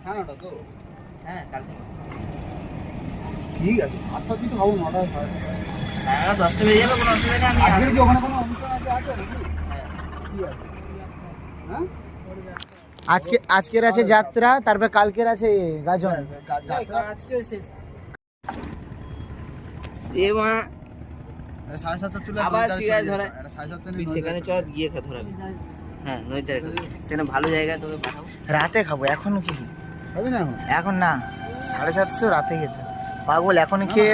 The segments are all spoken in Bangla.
হ্যাঁ ওটা তো হ্যাঁ কালকে ঠিক আছে। 8টা থেকে খাবো 9টা 9:30। হ্যাঁ 10টা বেজে যাবে, কোনো অসুবিধা নেই। আজকে কি ওখানে কোনো অনুষ্ঠান আছে নাকি? ঠিক আছে। হ্যাঁ আজকের আছে যাত্রা, তারপর কালকের আছে গাজন। আজকে শেষ। এবার 7:30 চলে আবার সিরিয়াস ধরে 7:30 তুই সেখানে চ গিয়ে খা ধরাবি। হ্যাঁ নদীতে রেখে সেখানে ভালো জায়গা তোকে পাঠাবো। রাতে খাবো, এখন কি? হবে না এখন? এখন না, 7:30 রাতে খেতে পাগল। এখন খেয়ে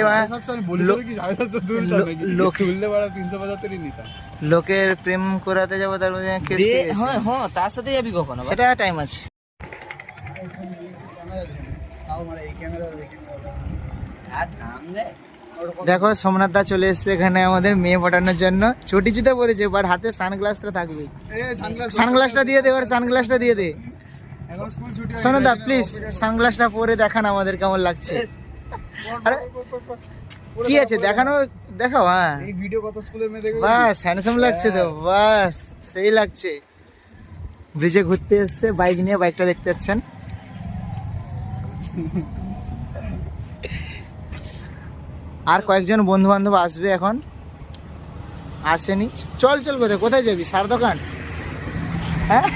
লোকের প্রেম করাতে যাবো, তার মধ্যে কেস খেয়ে গেছি। হ্যাঁ হ্যাঁ তার সাথে যাবি কখন আবার? সেটা টাইম আছে। তাও মানে এই ক্যামেরা ওই ক্যামেরা। আর নাম দে দেখো সোমনাথ দা চলে এসছে এখানে আমাদের মেয়ে পটানোর জন্য। ছুটি জুতো পরেছে, বাট হাতে সানগ্লাসটা থাকবে। সানগ্লাসটা দিয়ে দে, এবার সানগ্লাসটা দিয়ে দে। এখন স্কুল ছুটি হয়ে সোমনাথ দা প্লিজ সানগ্লাসটা পরে দেখান আমাদের কেমন লাগছে। আরে কি আছে দেখানো, দেখাও। হ্যাঁ এই ভিডিও কত স্কুলের মেয়ে দেখবে? বাস হ্যান্ডসাম লাগছে তো, বাস সেই লাগছে। ব্রিজে ঘুরতে এসছে বাইক নিয়ে, বাইকটা দেখতে যাচ্ছেন। আর কয়েকজন বন্ধু বান্ধব আসবে, এখন আসেনি। চল চল, কোথায় কোথায় যাবি? সার দোকান? হ্যাঁ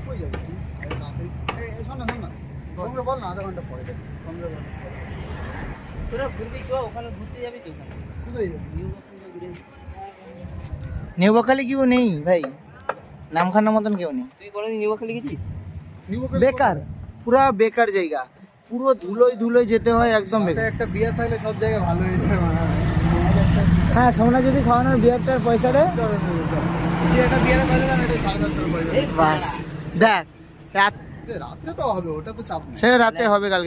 কই যাবি? এই শোন না তোমরা বল না, আধা ঘন্টা পরে যাবি। তোমরা বল তোরা ঘুরবি চ, ওখানে ঘুরতে যাবি তো। ওখানে কোথায় যাবি? নিউ বখালি কেউ নেই ভাই, নামখানার মতন কেউ নেই। তুই কোনোদিন নিউখালি গেছিস? বেকার, পুরা বেকার জায়গা, পুরো ধুলোয় ধুলোয় যেতে হয়, একদম সাথে বেকার। একটা বিয়ার থাকলে সব জায়গায় ভালো হয়ে যাবে। হ্যাঁ সোমনাথ যদি খাওয়ানোর বিয়ারটার পয়সা দেয়, একটা বিয়ারের পয়সা দাম, এটা 7:30 পয়সা। বাস দেখ রাত, রাত্রে তো হবে, ওটা তো চাপ নেই। সেটা রাতে হবে কালকে।